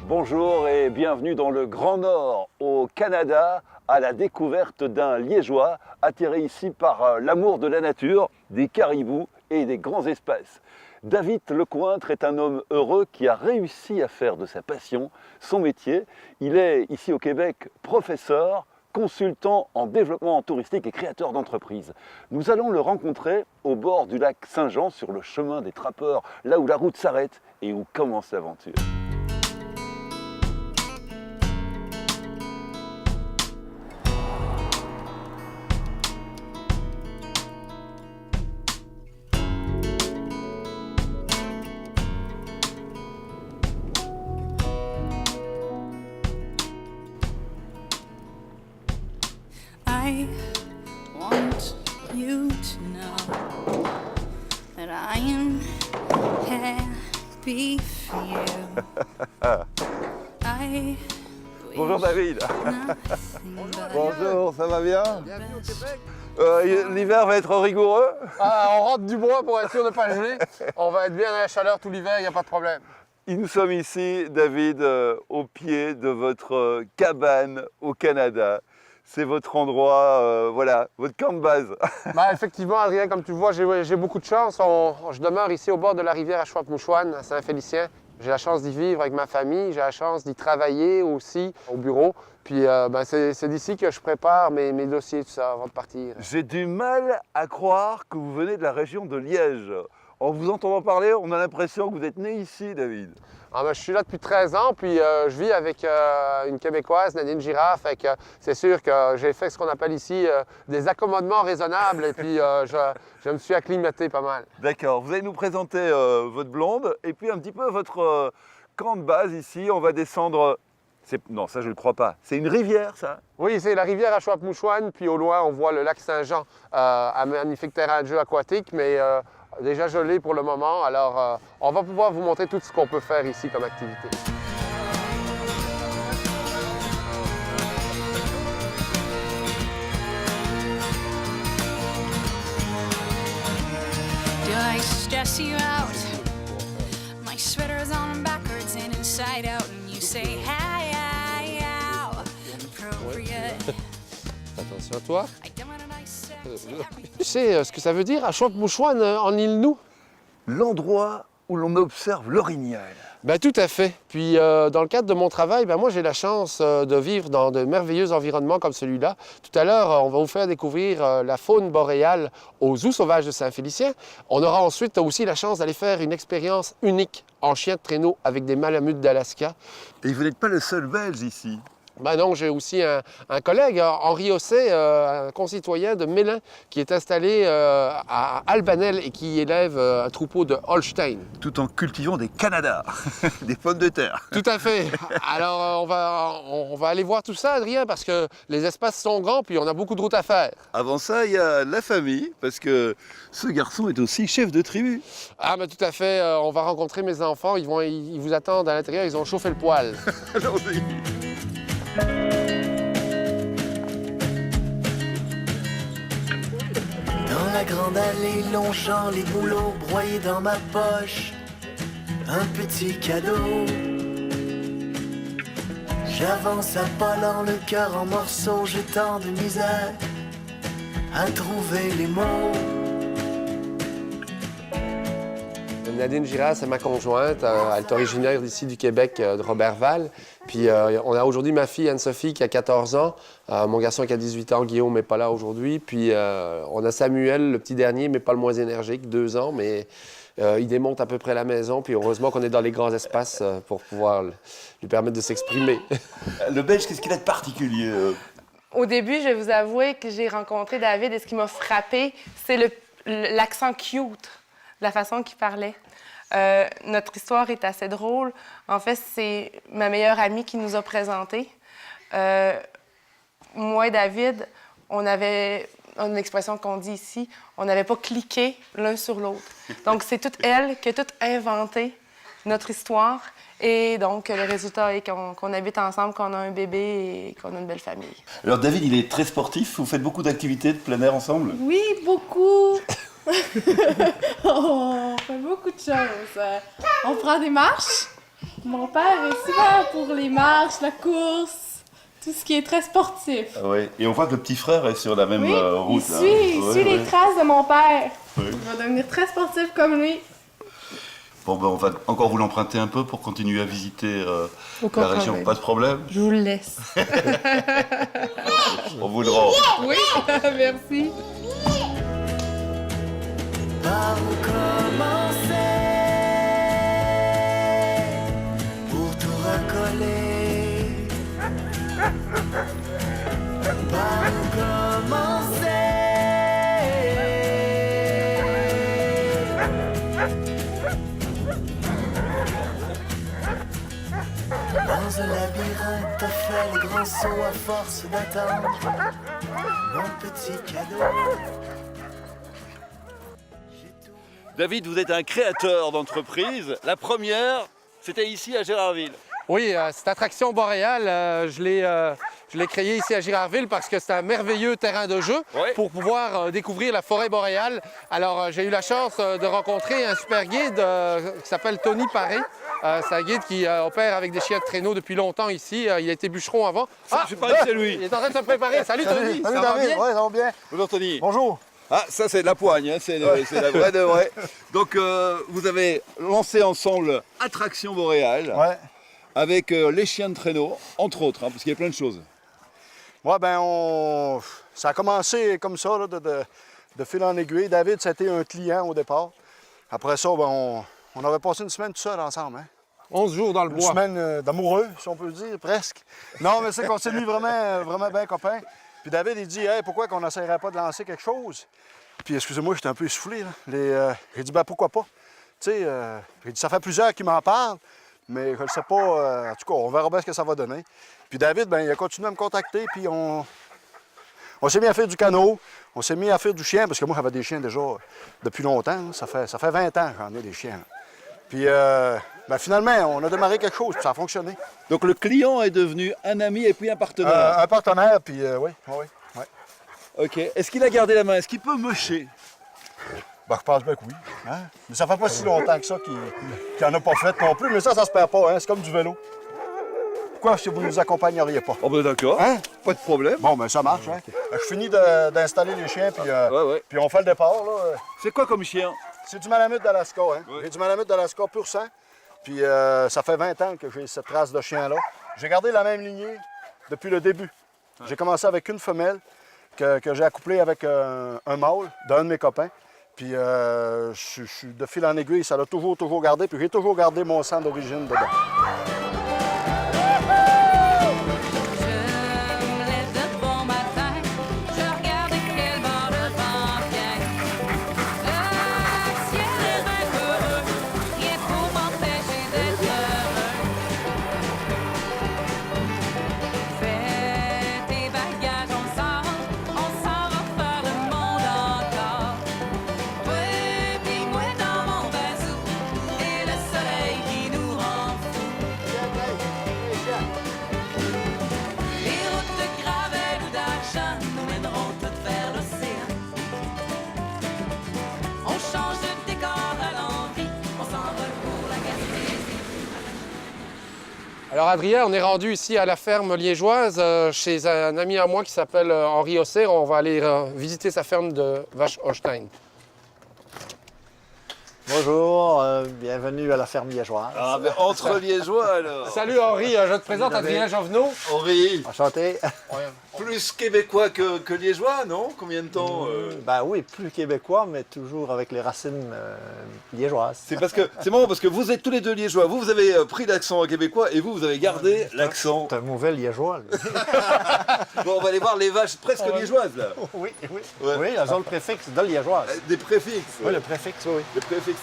Bonjour et bienvenue dans le Grand Nord, au Canada, à la découverte d'un Liégeois attiré ici par l'amour de la nature, des caribous et des grands espaces. David Lecointre est un homme heureux qui a réussi à faire de sa passion son métier. Il est ici au Québec professeur, consultant en développement touristique et créateur d'entreprises. Nous allons le rencontrer au bord du lac Saint-Jean, sur le chemin des trappeurs, là où la route s'arrête et où commence l'aventure. I want you to know that I am happy for you. Bonjour David. Bonjour, ça va bien? Bienvenue au Québec. L'hiver va être rigoureux. On rentre du bois pour être sûr de ne pas geler. On va être bien dans la chaleur tout l'hiver, il n'y a pas de problème. Et nous sommes ici, David, au pied de votre cabane au Canada. C'est votre endroit, voilà, votre camp de base. Effectivement, Adrien, comme tu le vois, j'ai beaucoup de chance. Je demeure ici au bord de la rivière à Chouap-Mouchouane, à Saint-Félicien. J'ai la chance d'y vivre avec ma famille, j'ai la chance d'y travailler aussi au bureau. Puis c'est d'ici que je prépare mes dossiers, tout ça, avant de partir. J'ai du mal à croire que vous venez de la région de Liège. En vous entendant parler, on a l'impression que vous êtes né ici, David. Je suis là depuis 13 ans, puis je vis avec une Québécoise, Nadine Girard. Fait que c'est sûr que j'ai fait ce qu'on appelle ici des accommodements raisonnables, et puis je me suis acclimaté pas mal. D'accord, vous allez nous présenter votre blonde, et puis un petit peu votre camp de base ici. On va descendre... Non, ça je ne le crois pas. C'est une rivière, ça? Oui, c'est la rivière à Chouap-Mouchouane, puis au loin, on voit le lac Saint-Jean, un magnifique terrain de jeu aquatique, mais déjà gelé pour le moment. Alors, on va pouvoir vous montrer tout ce qu'on peut faire ici comme activité. Do I stress you out? My sweater's on backwards and inside out, and you say hi, hi, how appropriate. Attention à toi. I don't want a nice sex. Tu sais ce que ça veut dire à Chouap-Mouchouane en île-Nou? L'endroit où l'on observe l'orignal. Tout à fait. Puis dans le cadre de mon travail, moi j'ai la chance de vivre dans de merveilleux environnements comme celui-là. Tout à l'heure, on va vous faire découvrir la faune boréale au Zoo sauvage de Saint-Félicien. On aura ensuite aussi la chance d'aller faire une expérience unique en chien de traîneau avec des malamutes d'Alaska. Et vous n'êtes pas le seul Belge ici. Non, j'ai aussi un collègue, Henri Osset, un concitoyen de Mélin, qui est installé à Albanel et qui élève un troupeau de Holstein. Tout en cultivant des Canada, des pommes de terre. Tout à fait. Alors, on va aller voir tout ça, Adrien, parce que les espaces sont grands, puis on a beaucoup de routes à faire. Avant ça, il y a la famille, parce que ce garçon est aussi chef de tribu. Tout à fait. On va rencontrer mes enfants. Ils vous attendent à l'intérieur. Ils ont chauffé le poêle. Allons-y. Dans la grande allée longeant les bouleaux broyés dans ma poche, un petit cadeau. J'avance à pas lent, le cœur en morceaux, j'ai tant de misère à trouver les mots. Nadine Girard, c'est ma conjointe. Elle est originaire d'ici du Québec, de Robertval. Puis on a aujourd'hui ma fille Anne-Sophie qui a 14 ans. Mon garçon qui a 18 ans, Guillaume, n'est pas là aujourd'hui. Puis on a Samuel, le petit dernier, mais pas le moins énergique, 2 ans. Mais il démonte à peu près la maison. Puis heureusement qu'on est dans les grands espaces pour pouvoir lui permettre de s'exprimer. Le Belge, qu'est-ce qu'il a de particulier? Au début, je vais vous avouer que j'ai rencontré David et ce qui m'a frappé, c'est l'accent cute, la façon qu'il parlait. Notre histoire est assez drôle. En fait, c'est ma meilleure amie qui nous a présentés. Moi et David, on avait une expression qu'on dit ici, on n'avait pas cliqué l'un sur l'autre. Donc, c'est toute elle qui a tout inventé notre histoire. Et donc, le résultat est qu'on habite ensemble, qu'on a un bébé et qu'on a une belle famille. Alors, David, il est très sportif. Vous faites beaucoup d'activités de plein air ensemble? Oui, beaucoup. On fait beaucoup de choses. On prend des marches. Mon père est super pour les marches, la course, tout ce qui est très sportif. Ah oui. Et on voit que le petit frère est sur la même Oui, route. il là. suit les traces de mon père. Oui. Il va devenir très sportif comme lui. Bon, ben, on va encore vous l'emprunter un peu pour continuer à visiter Aucun la région. problème. Pas de problème. Je vous le laisse. On vous le rend. Oui, merci. Par où commencer pour tout recoller? Par où commencer? Dans un labyrinthe, t'as fait les grands sauts à force d'attendre mon petit cadeau. David, vous êtes un créateur d'entreprise. La première, c'était ici à Gérardville. Oui, cette attraction boréale, je l'ai créée ici à Gérardville parce que c'est un merveilleux terrain de jeu Ouais. pour pouvoir découvrir la forêt boréale. Alors, j'ai eu la chance de rencontrer un super guide qui s'appelle Tony Paré. C'est un guide qui opère avec des chiens de traîneau depuis longtemps ici. Il a été bûcheron avant. Je parie que c'est lui. Il est en train de se préparer. Salut Tony! Salut Ça va David, bien? ouais, ça va bien. Bonjour Tony. Bonjour. Ah, ça c'est de la poigne, hein, c'est la vraie de vraie. Donc vous avez lancé ensemble Attraction Boréale Ouais. avec les chiens de traîneau, entre autres, hein, parce qu'il y a plein de choses. Ouais, ben ça a commencé comme ça, là, de fil en aiguille. David, c'était un client au départ. Après ça, ben, on avait passé une semaine tout seul ensemble. Hein? 11 jours dans le Une bois. semaine d'amoureux, si on peut le dire, presque. Non, mais c'est qu'on s'est mis vraiment bien copains. Puis David, il dit, hey, pourquoi qu'on n'essayerait pas de lancer quelque chose? Puis excusez-moi, j'étais un peu essoufflé. Là. J'ai dit, ben pourquoi pas? Tu sais, j'ai dit, ça fait plusieurs qui m'en parlent, mais je ne sais pas. En tout cas, on verra bien ce que ça va donner. Puis David, ben, il a continué à me contacter, puis on s'est mis à faire du canot, on s'est mis à faire du chien, parce que moi, j'avais des chiens déjà depuis longtemps. Là. Ça fait 20 ans que j'en ai des chiens. Là. Puis ben, finalement, on a démarré quelque chose, puis ça a fonctionné. Donc le client est devenu un ami et puis un partenaire. Un partenaire, puis oui. Ok. Est-ce qu'il a gardé la main? Est-ce qu'il peut musher? Ben, je pense bien que oui. Hein? Mais ça fait pas si longtemps que ça qu'il n'en a pas fait non plus, mais ça se perd pas, hein? C'est comme du vélo. Pourquoi si vous ne nous accompagneriez pas? Oh ben d'accord, Hein? pas de problème. Bon, ben ça marche, hein? Je finis d'installer les chiens, puis Ouais. puis on fait le départ, là. C'est quoi comme chien? C'est du Malamute d'Alaska, hein? Ouais. J'ai du Malamute d'Alaska pur sang, puis ça fait 20 ans que j'ai cette race de chien-là. J'ai gardé la même lignée depuis le début. J'ai commencé avec une femelle que j'ai accouplée avec un mâle d'un de mes copains. Puis je suis de fil en aiguille, ça l'a toujours gardé, puis j'ai toujours gardé mon sang d'origine dedans. Je me lève de bon matin, je regarde quel bord de vent vient. Le ciel est vainqueur, rien pour m'empêcher d'être heureux. Fais tes bagages, on s'en va faire le monde encore. Toi puis moi dans mon bazou, et le soleil qui nous rend fous. Les routes de gravelle ou d'argent nous mèneront toutes vers l'océan. On change de décor à l'envie, on s'envole pour la Gaspésie. Alors Adrien, on est rendu ici à la ferme liégeoise chez un ami à moi qui s'appelle Henri Osser. On va aller visiter sa ferme de vaches Holstein. Bonjour, bienvenue à la ferme liégeoise. Ah ben entre liégeois alors. Salut Henri, je te présente Adrien Jovenot. Henri, Enchanté. plus québécois que liégeois, non? Combien de temps Ben oui, plus québécois, mais toujours avec les racines liégeoises. C'est marrant parce que vous êtes tous les deux liégeois. Vous avez pris l'accent québécois et vous avez gardé l'accent. C'est un mauvais liégeois. lui. Bon, on va aller voir les vaches presque liégeoises là. Oui. Ouais. Oui, elles ont le préfixe de liégeoise. Des préfixes. Oui, le préfixe, oui. Des préfixes.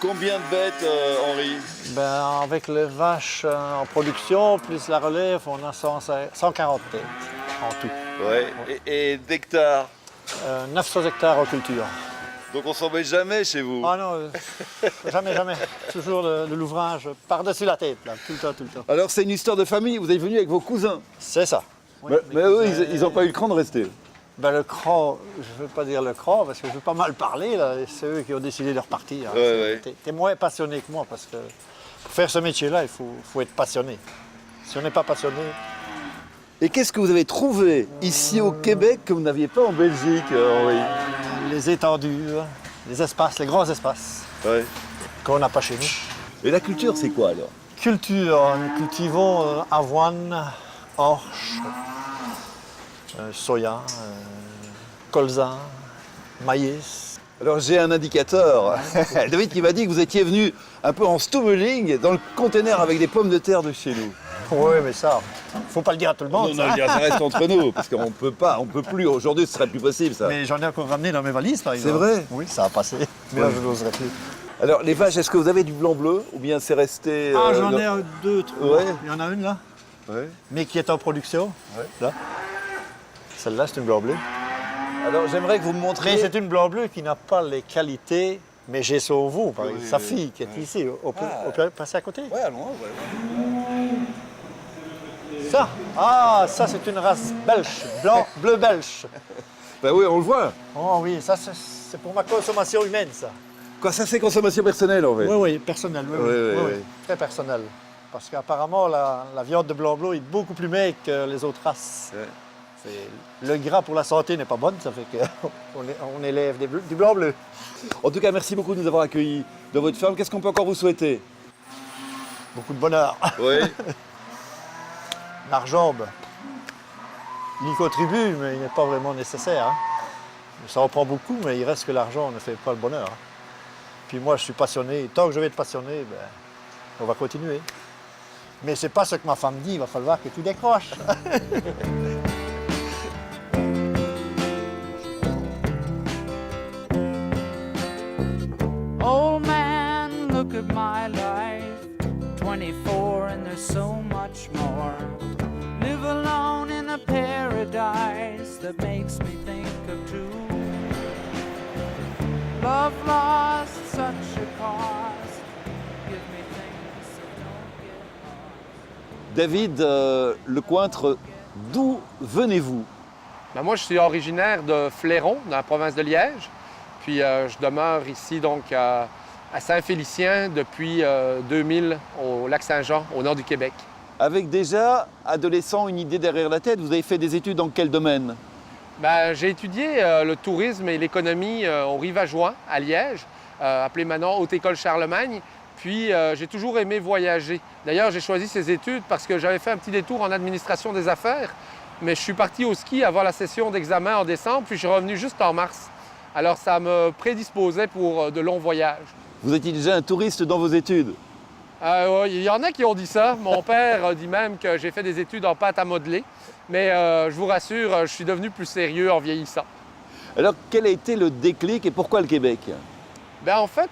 Combien de bêtes, Henri? Ben, avec les vaches en production, plus la relève, on a 140 têtes en tout. Ouais. Et d'hectares. 900 hectares en culture. Donc on s'en met jamais chez vous. Ah non, jamais. Toujours de l'ouvrage par-dessus la tête, là, tout le temps. Alors c'est une histoire de famille. Vous êtes venu avec vos cousins. C'est ça. Oui, Mais mes eux, cousins- ils n'ont pas eu le cran de rester. Ben, le CRA, je ne veux pas dire le CRA parce que je veux pas mal parler, là. C'est eux qui ont décidé de repartir. Ouais. T'es moins passionné que moi parce que pour faire ce métier-là, il faut être passionné. Si on n'est pas passionné, Et qu'est-ce que vous avez trouvé ici au Québec que vous n'aviez pas en Belgique, Henri? les étendues, les espaces, les grands espaces Ouais. qu'on n'a pas chez nous. Et la culture, c'est quoi alors? Culture, nous cultivons avoine, orge, soya, colza, maïs. Alors j'ai un indicateur. David qui m'a dit que vous étiez venu un peu en stummeling dans le conteneur avec des pommes de terre de chez nous. Oui, mais ça, faut pas le dire à tout le monde. ça. ça reste entre nous, parce qu'on peut pas, on peut plus. Aujourd'hui, ce serait plus possible, ça. Mais j'en ai encore ramené dans mes valises, par exemple. vrai? Oui, ça a passé. Mais là, je n'oserais plus. Alors, les vaches, est-ce que vous avez du blanc-bleu ou bien c'est resté... Ah, j'en dans- ai deux, trois. Ouais. Il y en a une là, Ouais. mais qui est en production. Là. Celle-là, c'est une blanc-bleu. Alors, j'aimerais que vous me Mais montriez... c'est une blanc-bleu qui n'a pas les qualités, mais j'ai Sauveau, par exemple. Sa fille qui est ici. On peut passer à côté? Ouais, allons, Ça, ça c'est une race belge, blanc, bleu belge. Ben oui, on le voit. Oh oui, ça c'est pour ma consommation humaine, ça. Quoi, ça c'est consommation personnelle, en fait. Oui, personnel, Oui. très personnel. Parce qu'apparemment, la viande de blanc-bleu est beaucoup plus maigre que les autres races. Ouais. Le gras pour la santé n'est pas bon, ça fait qu'on élève du blanc-bleu. En tout cas, merci beaucoup de nous avoir accueillis dans votre ferme. Qu'est-ce qu'on peut encore vous souhaiter? Beaucoup de bonheur. Oui. L'argent, ben, il y contribue, mais il n'est pas vraiment nécessaire. Hein. Ça en prend beaucoup, mais il reste que l'argent ne fait pas le bonheur. Hein. Puis moi, je suis passionné. Tant que je vais être passionné, ben, on va continuer. Mais c'est pas ce que ma femme dit. Il va falloir que tu décroches. Old man, look at my life. 24 and there's so much more. Live alone in a paradise that makes me think of two. Love lost such a cost. Give me things that don't get lost. David Lecointre, d'où venez-vous? Ben, moi, je suis originaire de Fléron, dans la province de Liège. Puis je demeure ici donc à Saint-Félicien depuis 2000 au Lac-Saint-Jean, au nord du Québec. Avec déjà, adolescent, une idée derrière la tête, vous avez fait des études dans quel domaine? Ben, j'ai étudié le tourisme et l'économie au Rivageois, à Liège, appelé maintenant Haute École Charlemagne. Puis j'ai toujours aimé voyager. D'ailleurs, j'ai choisi ces études parce que j'avais fait un petit détour en administration des affaires, mais je suis parti au ski avant la session d'examen en décembre, puis je suis revenu juste en mars. Alors ça me prédisposait pour de longs voyages. Vous étiez déjà un touriste dans vos études? Il y en a qui ont dit ça. Mon père dit même que j'ai fait des études en pâte à modeler. Mais je vous rassure, je suis devenu plus sérieux en vieillissant. Alors, quel a été le déclic et pourquoi le Québec? Ben, en fait,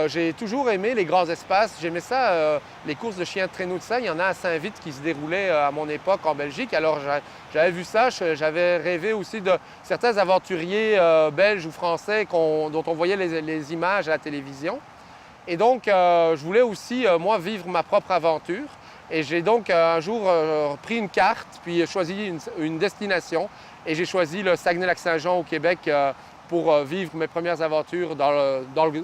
j'ai toujours aimé les grands espaces. J'aimais ça, les courses de chiens de traîneau de sang. Il y en a à Saint-Vite qui se déroulaient à mon époque en Belgique. Alors, j'avais vu ça. J'avais rêvé aussi de certains aventuriers belges ou français dont on voyait les images à la télévision. Et donc, je voulais aussi, moi, vivre ma propre aventure. Et j'ai donc un jour pris une carte, puis choisi une destination. Et j'ai choisi le Saguenay-Lac-Saint-Jean au Québec pour vivre mes premières aventures dans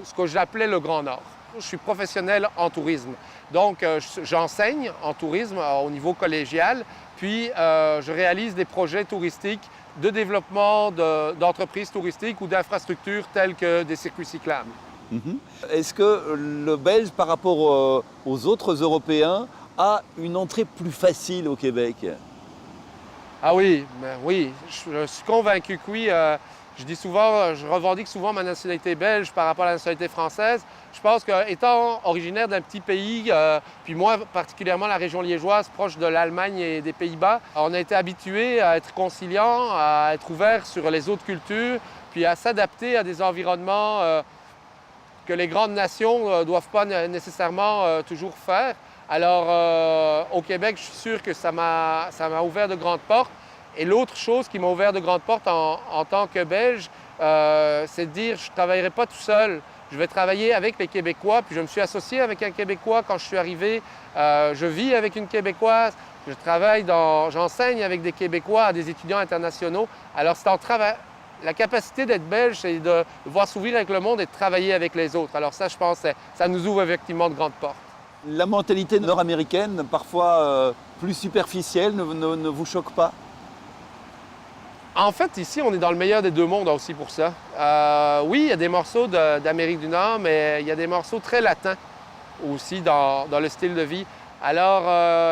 ce que j'appelais le Grand Nord. Je suis professionnel en tourisme. Donc, j'enseigne en tourisme au niveau collégial, puis je réalise des projets touristiques de développement d'entreprises touristiques ou d'infrastructures telles que des circuits cyclables. Est-ce que le Belge, par rapport aux autres Européens, a une entrée plus facile au Québec? Ah oui, ben oui, je suis convaincu que oui. Je revendique souvent ma nationalité belge par rapport à la nationalité française. Je pense qu'étant originaire d'un petit pays, puis moi particulièrement la région liégeoise, proche de l'Allemagne et des Pays-Bas, on a été habitué à être conciliant, à être ouvert sur les autres cultures, puis à s'adapter à des environnements que les grandes nations ne doivent pas nécessairement toujours faire. Alors, au Québec, je suis sûr que ça m'a ouvert de grandes portes. Et l'autre chose qui m'a ouvert de grandes portes en tant que Belge, c'est de dire que je ne travaillerai pas tout seul. je vais travailler avec les Québécois. Puis je me suis associé avec un Québécois quand je suis arrivé. Je vis avec une Québécoise. J'enseigne avec des Québécois à des étudiants internationaux. Alors, c'est en travail. La capacité d'être belge, c'est de voir s'ouvrir avec le monde et de travailler avec les autres. Alors ça, je pense, ça nous ouvre effectivement de grandes portes. La mentalité nord-américaine, parfois plus superficielle, ne vous choque pas? En fait, ici, on est dans le meilleur des deux mondes aussi pour ça. Oui, il y a des morceaux d'Amérique du Nord, mais il y a des morceaux très latins aussi dans le style de vie. Alors,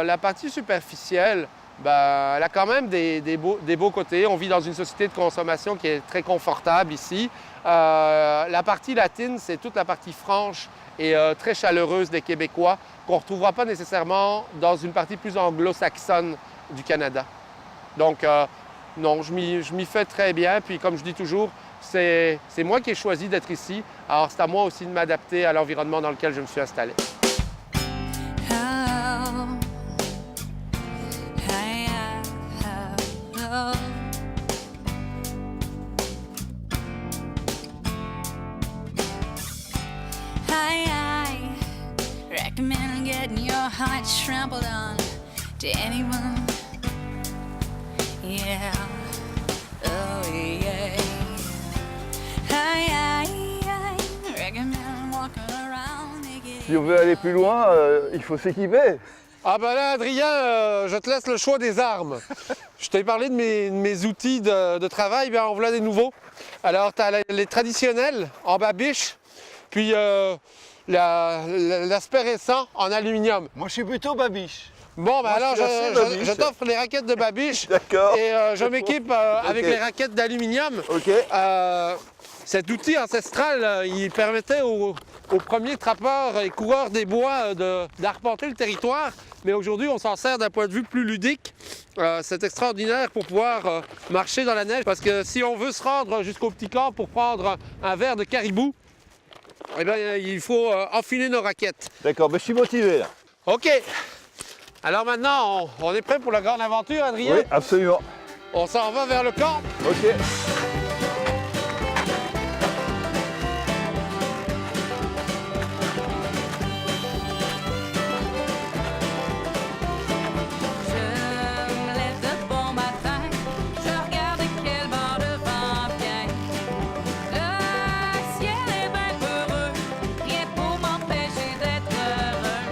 la partie superficielle, ben, elle a quand même des beaux côtés. On vit dans une société de consommation qui est très confortable ici. La partie latine, c'est toute la partie franche et très chaleureuse des Québécois qu'on ne retrouvera pas nécessairement dans une partie plus anglo-saxonne du Canada. Donc, non, je m'y fais très bien. Puis, comme je dis toujours, c'est moi qui ai choisi d'être ici. Alors, c'est à moi aussi de m'adapter à l'environnement dans lequel je me suis installé. Recommend getting your heart trampled on to anyone. Yeah. Oh, yeah. I recommend walking around naked. Si on veut aller plus loin, il faut s'équiper. Ah ben là, Adrien, je te laisse le choix des armes. Je t'ai parlé de mes outils de travail, bien en voilà des nouveaux. Alors, tu as les traditionnels en babiche, puis l'aspect récent en aluminium. Moi, je suis plutôt babiche. Bon, ben Moi, alors, je je t'offre les raquettes de babiche. D'accord. Et je m'équipe avec les raquettes d'aluminium. Ok. Cet outil ancestral, il permettait aux premiers trappeurs et coureurs des bois d'arpenter le territoire. Mais aujourd'hui, on s'en sert d'un point de vue plus ludique. C'est extraordinaire pour pouvoir marcher dans la neige. Parce que si on veut se rendre jusqu'au petit camp pour prendre un verre de caribou, eh bien, il faut enfiler nos raquettes. D'accord, mais je suis motivé là. OK. Alors maintenant, on est prêt pour la grande aventure, Adrien? Oui, absolument. On s'en va vers le camp. Ok. Je me lève de bon matin, je regarde quel bord de vent vient. Le ciel est bien peureux, rien pour m'empêcher d'être heureux.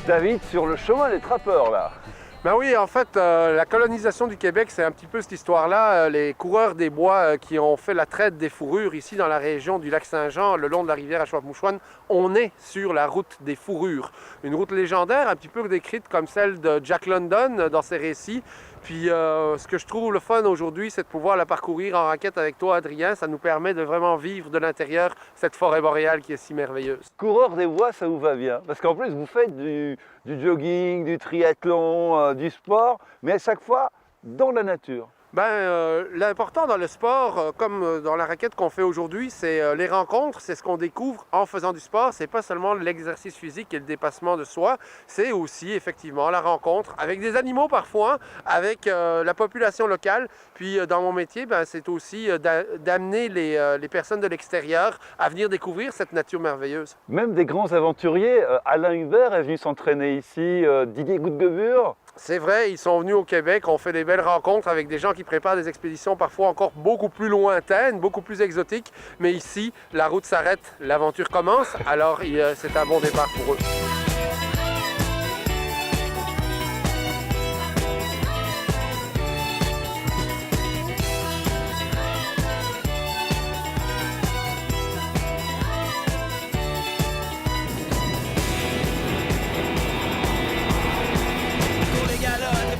David, sur le chemin des trappeurs là. Ben oui, en fait, la colonisation du Québec, c'est un petit peu cette histoire-là. Les coureurs des bois qui ont fait la traite des fourrures ici dans la région du lac Saint-Jean, le long de la rivière Achouape-Mouchouane, on est sur la route des fourrures. Une route légendaire, un petit peu décrite comme celle de Jack London dans ses récits. Puis ce que je trouve le fun aujourd'hui, c'est de pouvoir la parcourir en raquette avec toi, Adrien. Ça nous permet de vraiment vivre de l'intérieur cette forêt boréale qui est si merveilleuse. Coureur des bois, ça vous va bien. Parce qu'en plus, vous faites du jogging, du triathlon, du sport, mais à chaque fois dans la nature. L'important dans le sport, comme dans la raquette qu'on fait aujourd'hui, c'est les rencontres, c'est ce qu'on découvre en faisant du sport. C'est pas seulement l'exercice physique et le dépassement de soi, c'est aussi effectivement la rencontre avec des animaux parfois, avec la population locale. Puis dans mon métier, c'est aussi d'amener les personnes de l'extérieur à venir découvrir cette nature merveilleuse. Même des grands aventuriers, Alain Hubert est venu s'entraîner ici, Didier Goudegebure. C'est vrai, ils sont venus au Québec, on fait des belles rencontres avec des gens qui préparent des expéditions parfois encore beaucoup plus lointaines, beaucoup plus exotiques. Mais ici, la route s'arrête, l'aventure commence, alors c'est un bon départ pour eux.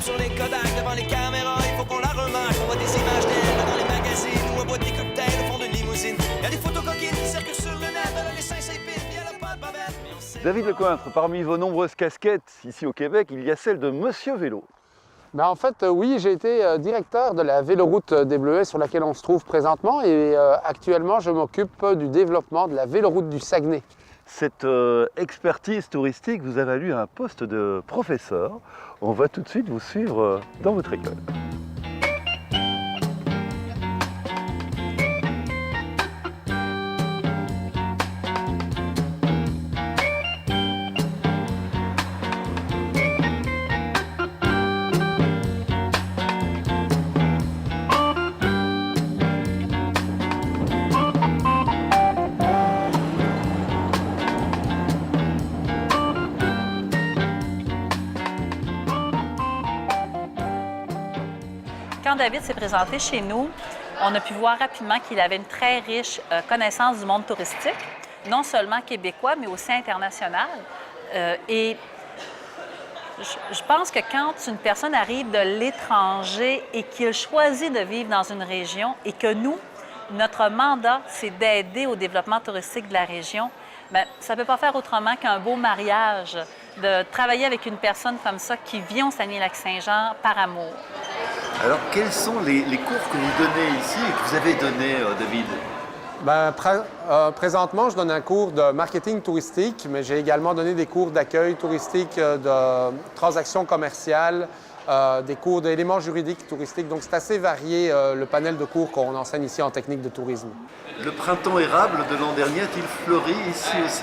Sur les Kodak devant les caméras, il faut qu'on la remarque. On voit des images d'elle dans les magazines ou on boit des cocktails au fond d'une limousine. Il y a des photos coquines qui circulent sur le net, elle a les seins s'épilent, puis elle a pas de bavette. David Lecointre, parmi vos nombreuses casquettes ici au Québec, il y a celle de Monsieur Vélo. En fait, oui, j'ai été directeur de la véloroute des Bleuets sur laquelle on se trouve présentement et actuellement, je m'occupe du développement de la véloroute du Saguenay. Cette expertise touristique vous a valu un poste de professeur. On va tout de suite vous suivre dans votre école. quand David s'est présenté chez nous, on a pu voir rapidement qu'il avait une très riche connaissance du monde touristique, non seulement québécois, mais aussi international. Et je pense que quand une personne arrive de l'étranger et qu'il choisit de vivre dans une région et que nous, notre mandat, c'est d'aider au développement touristique de la région, bien, ça ne peut pas faire autrement qu'un beau mariage, de travailler avec une personne comme ça qui vient au Saguenay-Lac-Saint-Jean par amour. Alors, quels sont les cours que vous donnez ici et que vous avez donnés, David? Ben, présentement, je donne un cours de marketing touristique, mais j'ai également donné des cours d'accueil touristique, de transactions commerciales, des cours d'éléments juridiques touristiques. Donc, c'est assez varié le panel de cours qu'on enseigne ici en technique de tourisme. Le printemps érable de l'an dernier a-t-il fleuri ici aussi?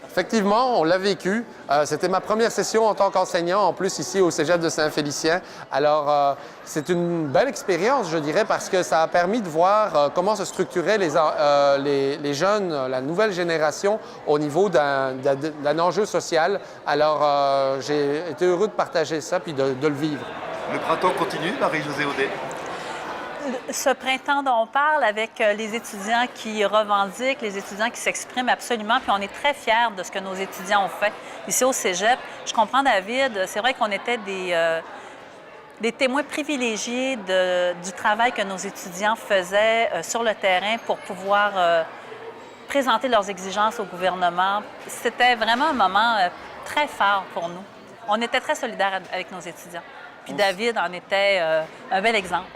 Effectivement, on l'a vécu. C'était ma première session en tant qu'enseignant, en plus ici au Cégep de Saint-Félicien. Alors, c'est une belle expérience, je dirais, parce que ça a permis de voir comment se structuraient les jeunes, la nouvelle génération, au niveau d'un enjeu social. Alors, j'ai été heureux de partager ça puis de le vivre. Le printemps continue, Marie-Josée Audet? Ce printemps dont on parle avec les étudiants qui revendiquent, les étudiants qui s'expriment absolument, puis on est très fiers de ce que nos étudiants ont fait ici au Cégep. Je comprends, David, c'est vrai qu'on était des témoins privilégiés du travail que nos étudiants faisaient sur le terrain pour pouvoir présenter leurs exigences au gouvernement. C'était vraiment un moment très fort pour nous. On était très solidaires avec nos étudiants. Puis David en était un bel exemple.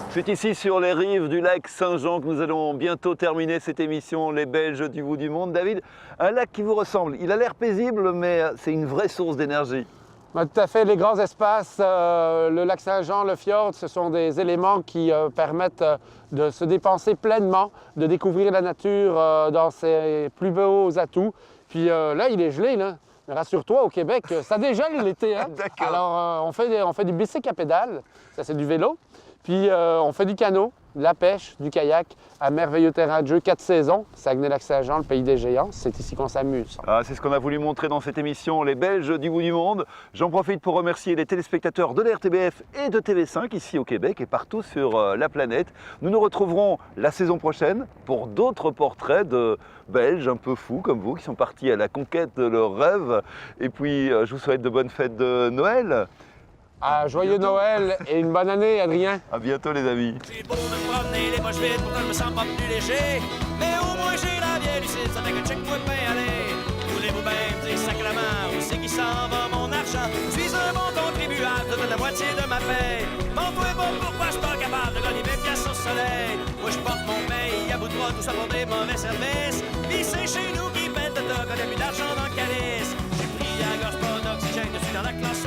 C'est ici sur les rives du lac Saint-Jean que nous allons bientôt terminer cette émission Les Belges du bout du monde. David, un lac qui vous ressemble, il a l'air paisible mais c'est une vraie source d'énergie. Tout à fait, les grands espaces, le lac Saint-Jean, le fjord, ce sont des éléments qui permettent de se dépenser pleinement, de découvrir la nature dans ses plus beaux atouts. Puis là, il est gelé, là. Mais rassure-toi, au Québec, ça dégèle l'été. Hein? Alors, on fait du bicycle à pédales, ça c'est du vélo. Puis on fait du canot, de la pêche, du kayak, un merveilleux terrain de jeu, 4 saisons, Saguenay-Lac-Saint-Jean, le pays des géants, c'est ici qu'on s'amuse. Ah, c'est ce qu'on a voulu montrer dans cette émission, Les Belges du bout du monde. J'en profite pour remercier les téléspectateurs de la RTBF et de TV5 ici au Québec et partout sur la planète. Nous nous retrouverons la saison prochaine pour d'autres portraits de Belges un peu fous comme vous qui sont partis à la conquête de leurs rêves. Et puis je vous souhaite de bonnes fêtes de Noël. Joyeux Noël et une bonne année, Adrien. À bientôt, les amis. J'ai beau me promener les poches vides, pourtant je me sens pas plus léger. Mais au moins j'ai la vieille lucide, ça fait que check-moi bien aller. Voulez-vous bien me dire sacrément où c'est qui s'en va mon argent? Je suis un bon contribuable, je donne la moitié de ma paie. Montre-toi pas pourquoi je suis pas capable de gagner 20 piastres au soleil. Moi je porte mon pays à bout de bras, tout ça pour des mauvais services. Pis c'est chez nous qui pète le toc, on a plus d'argent dans le calice. J'ai pris à la gorge pas d'oxygène, je suis dans la classe